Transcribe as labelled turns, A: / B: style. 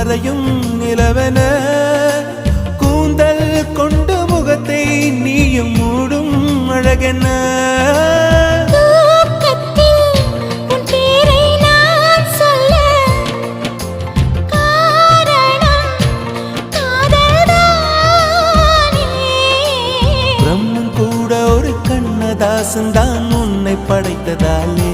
A: மறையும் நிலவென கூந்தல் கொண்டு முகத்தை நீயும் மூடும் அழகென்ன பிரம்மன் கூட ஒரு கண்ணதாசன் தான் உன்னை படைத்ததாலே